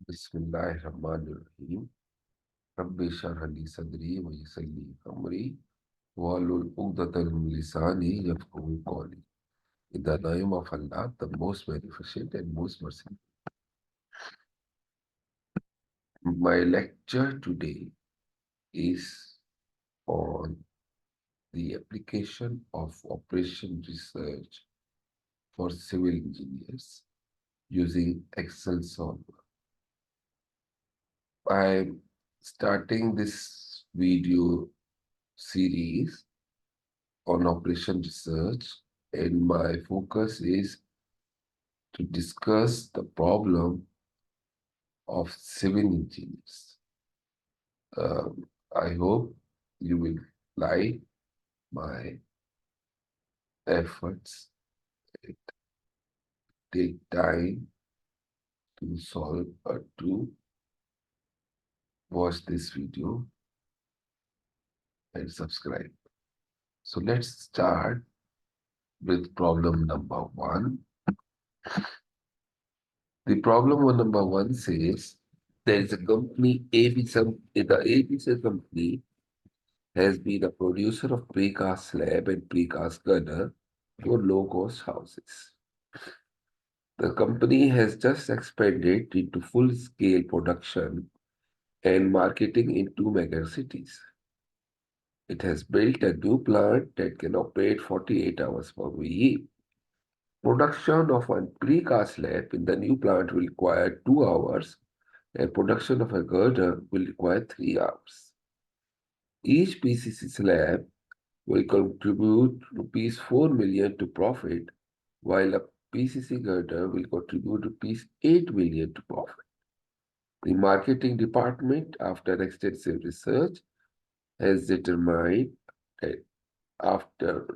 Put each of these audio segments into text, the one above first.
बिस्मिल्लाहिर्रहमानिर्रहीम रब्बि इश्रह ली सदरी व यस्सिर ली अमरी wahlul uqdatan min lisani yafqahu qawli. In the name of Allah, the most beneficent and most merciful. My lecture today is on the application of operation research for civil engineers using Excel solver. I'm starting this video series on operation research, and my focus is to discuss the problem of civil engineers. I hope you will like my efforts. It take time to solve or to watch this video and subscribe. So let's start with problem number one. The problem number one says there is a company, the ABC company has been a producer of precast slab and precast girder for low-cost houses. The company has just expanded into full-scale production and marketing in two mega cities. It has built a new plant that can operate 48 hours per week. Production of a precast slab in the new plant will require 2 hours, and production of a girder will require 3 hours. Each PCC slab will contribute rupees 4 million to profit, while a PCC girder will contribute rupees 8 million to profit. The marketing department, after extensive research, has determined that after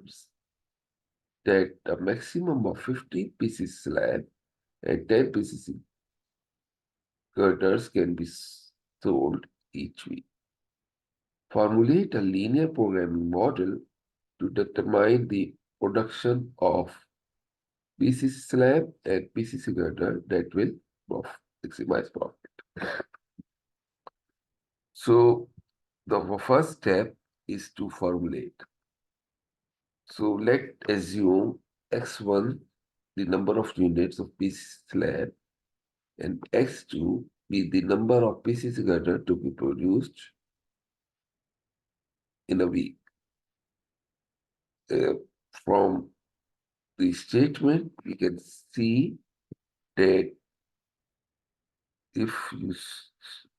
that a maximum of 50 pieces slab and 10 pieces girders can be sold each week. Formulate a linear programming model to determine the production of PCC slab and PCC girder that will maximize profit. So the first step is to formulate. So let's assume X1, the number of units of PCC slab, and X2 be the number of PCC girder to be produced in a week. From the statement, we can see that if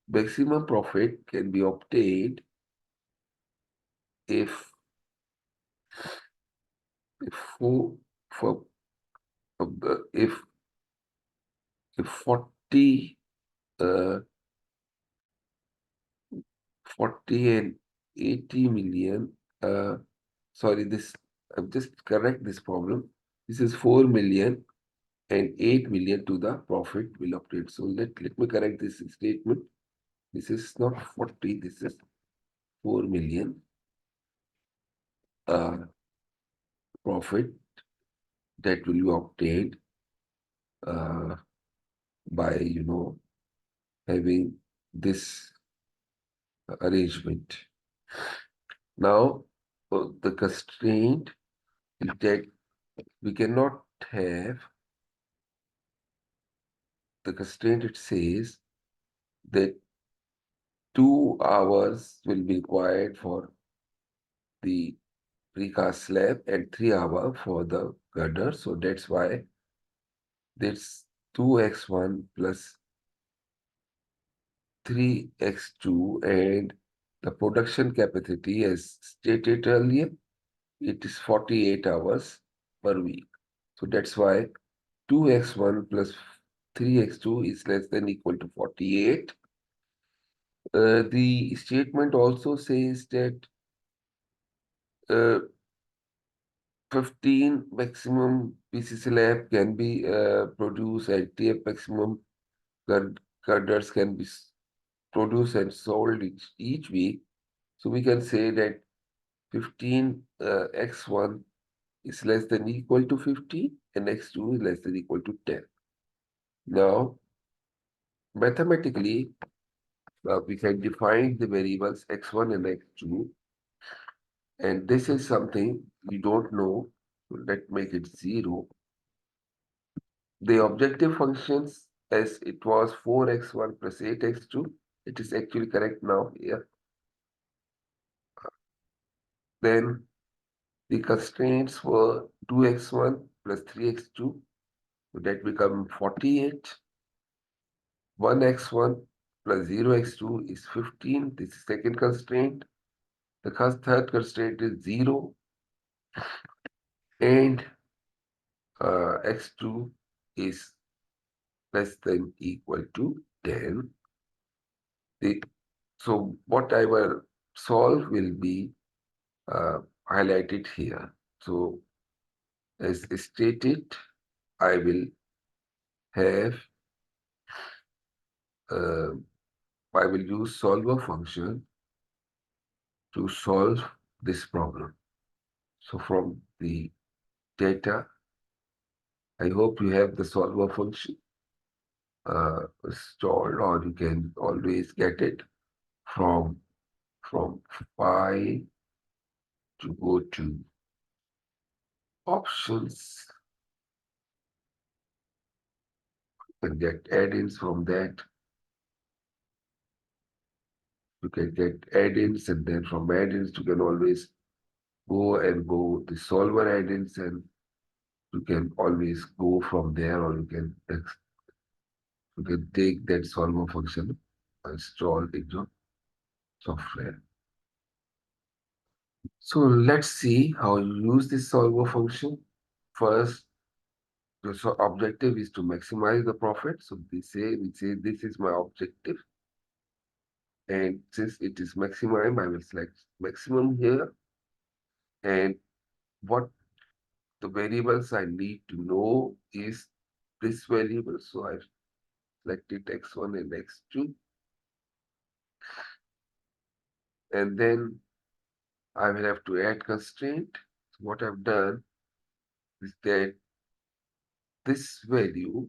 maximum profit can be obtained if for, for if 40 uh, 40 and 80 million sorry, this I've just correct this problem. This is 4 million and 8 million to the profit will obtain. So let me correct this statement. This is not 40, this is 4 million profit that will be obtained by having this arrangement. Now the constraint is that we cannot have the constraint. It says that 2 hours will be required for the precast slab and 3 hours for the girder. So that's why that's 2x1 plus 3x2, and the production capacity, as stated earlier, it is 48 hours per week. So that's why 2x1 plus 3x2 is less than equal to 48. The statement also says that 15 maximum PCC lab can be produced and TF maximum girders can be produced and sold each week. So we can say that 15 x1 is less than equal to 15 and x2 is less than equal to 10. Now, Mathematically, we can define the variables x1 and x2, and this is something we don't know. So let's make it 0. The objective functions as it was 4x1 plus 8x2. It is actually correct now here. Then the constraints were 2x1 plus 3x2. So that become 48. 1x1 plus 0x2 is 15. This is second constraint. The third constraint is 0 and x2 is less than equal to 10. The, so what I will solve will be highlighted here. So as stated, I will have, uh, I will use solver function to solve this problem. So from the data, I hope you have the solver function stored, or you can always get it from phi to go to options and get add-ins from that. You can get add-ins, and then from add-ins you can always go the solver add-ins, and you can always go from there, or you can take that solver function installed in your software. So let's see how you use this solver function. First, the objective is to maximize the profit. So we say this is my objective. And since it is maximum, I will select maximum here. And what the variables I need to know is this variable. So I've selected x1 and x2. And then I will have to add constraint. So what I've done is that this value,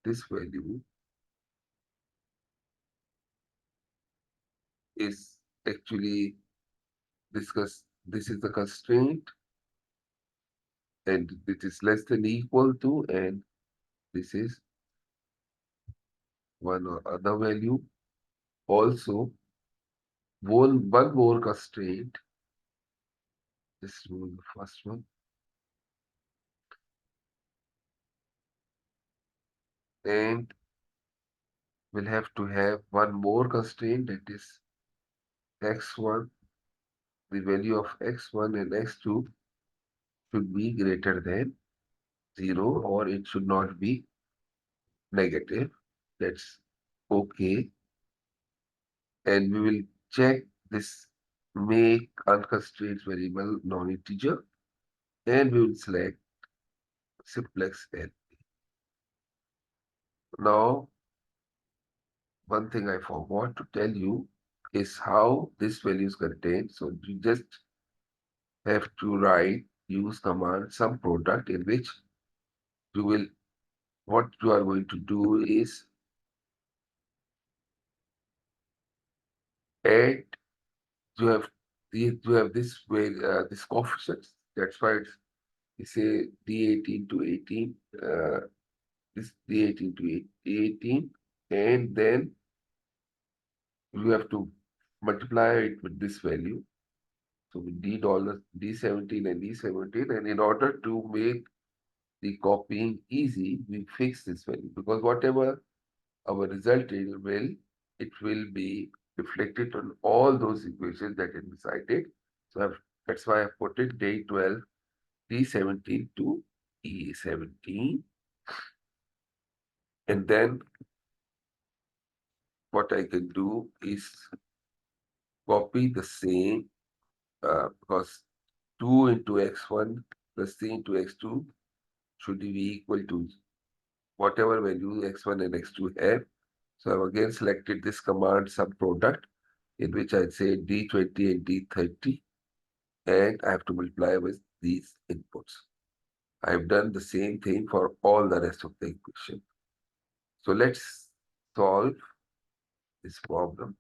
this value is actually this is the constraint, and it is less than equal to, and this is one or other value. Also, one more constraint. This was the first one. And we'll have to have one more constraint, that is x1. The value of x1 and x2 should be greater than 0, or it should not be negative. That's okay. And we will check this make unconstrained variable non-integer, and we will select simplex L. Now, one thing I forgot to tell you is how this value is contained. So you just have to use command sum product, in which you will, what you are going to do is add, you have this way, this coefficients. That's why we say D18 to 18, this D18 to 18, and then you have to multiply it with this value. So with D17 and D17, and in order to make the copying easy, we fix this value, because whatever our result it will be reflected on all those equations that can be cited. So that's why I put it D12, D17 to E17. And then what I can do is copy the same, because 2 into x1 plus 3 into x2 should be equal to whatever value x1 and x2 have. So I've again selected this command sum product, in which I say D20 and D30, and I have to multiply with these inputs. I've done the same thing for all the rest of the equation. So let's solve this problem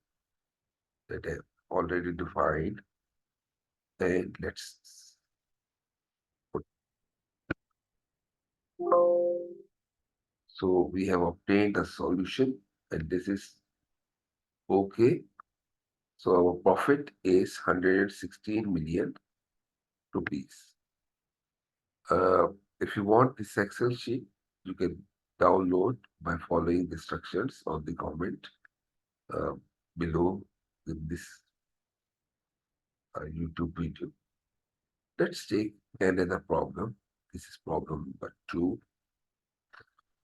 that I've already defined, and let's put. So we have obtained a solution, and this is okay. So our profit is 116 million rupees. Uh, if you want this Excel sheet, you can download by following the instructions on the comment uh, below in this YouTube video. Let's take another problem. This is problem number 2.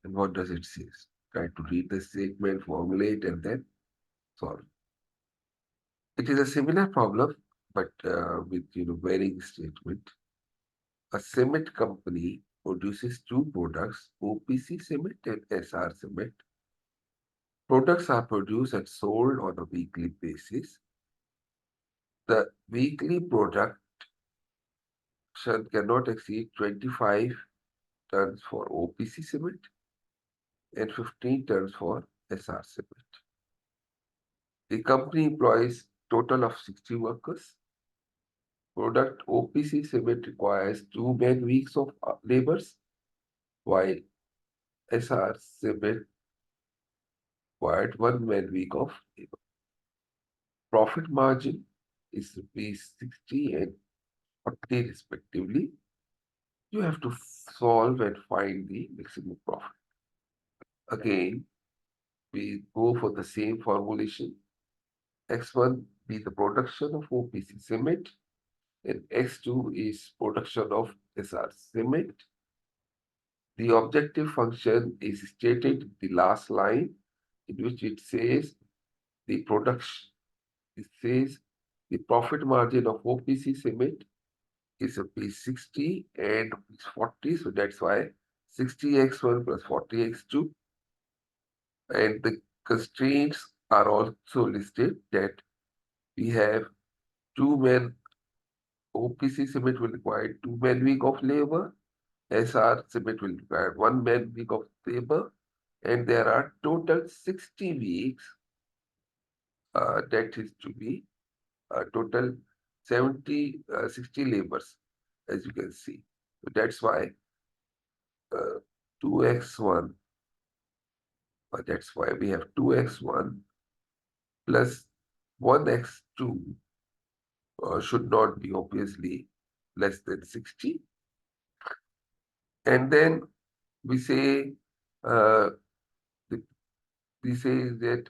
And what does it say? Try to read the statement, formulate, and then solve. It is a similar problem, but with varying statement. A cement company produces two products, OPC cement and SR cement. Products are produced and sold on a weekly basis. The weekly production cannot exceed 25 tons for OPC cement and 15 tons for SR cement. The company employs total of 60 workers. Product OPC cement requires 2 man weeks of labors, while SR cement required 1 man week of labor. Profit margin is rupees 60 and 40 respectively. You have to solve and find the maximum profit. Again, we go for the same formulation. X1 be the production of OPC cement and X2 is production of SR cement. The objective function is stated in the last line, in which it says the production, it says the profit margin of OPC cement is rupees 60 and rupees 40. So that's why 60x1 plus 40x2. And the constraints are also listed that we have 2 men, OPC cement will require 2 man week of labor, SR cement will require 1 man week of labor, and there are total 60 weeks that is to be total 60 labors, as you can see. So that's why 2x1, that's why we have 2x1 plus 1x2 should not be obviously less than 60. And then we say uh, we say that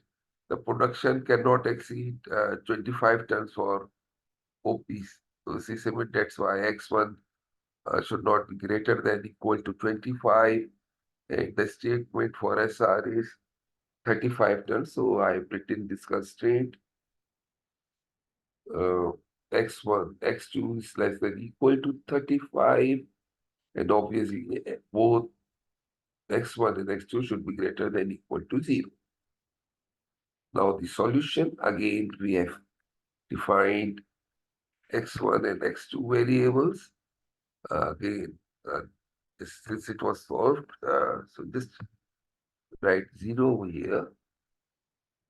the production cannot exceed 25 tons for OPC cement. That's why X1 should not be greater than equal to 25. And the statement for SR is 35 tons. So I have written this constraint. X1, X2 is less than equal to 35. And obviously, both X1 and X2 should be greater than equal to 0. Now the solution, again, we have defined X1 and X2 variables. Again, since it was solved, so just write 0 over here.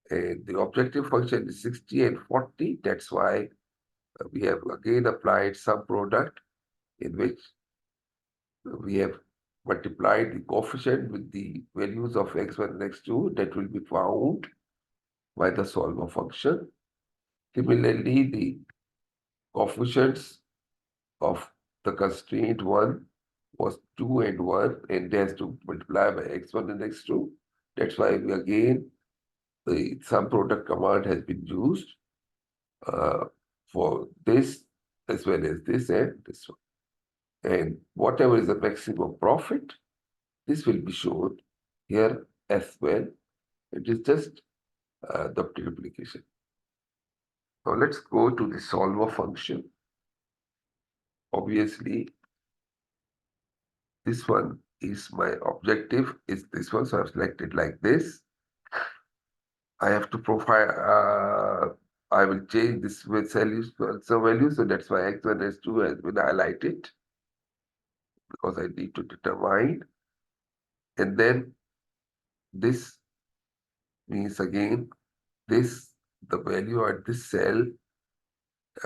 And the objective function is 60 and 40. That's why we have again applied some product in which we have multiplied the coefficient with the values of X1 and X2 that will be found by the solver function. Similarly, the coefficients of the constraint 1 was 2 and 1, and they has to multiply by X1 and X2. That's why we again, the sum product command has been used for this as well as this and this one. And whatever is the maximum profit, this will be shown here as well. It is just the multiplication. Now let's go to the solver function. Obviously, this one is my objective, is this one, so I've selected like this. I have to profile, I will change this with values, so that's why X1, S2 has been highlighted. because I need to determine. And then this means again, this the value at this cell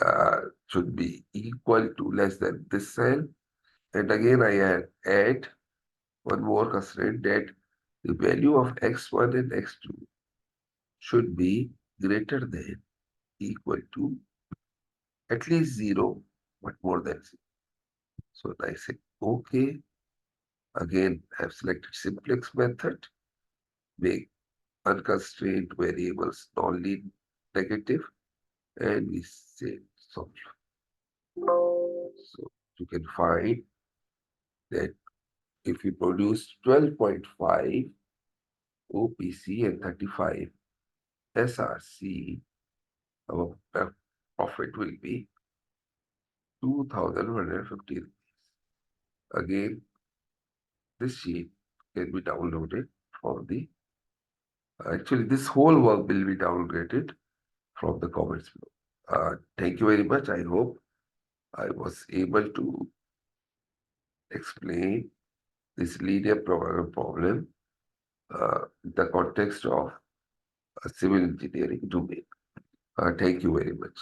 uh, should be equal to less than this cell. And again, I add one more constraint that the value of x1 and x2 should be greater than equal to at least 0, but more than 0. So I say, okay. Again, I've selected simplex method, make unconstrained variables non-negative, and we say solve. So you can find that if we produce 12.5 OPC and 35 SRC, our profit will be 2,150 rupees. Again, this sheet can be downloaded from the, actually this whole work will be downloaded from the comments below. Thank you very much. I hope I was able to explain this linear programming problem in the context of a civil engineering domain. Thank you very much.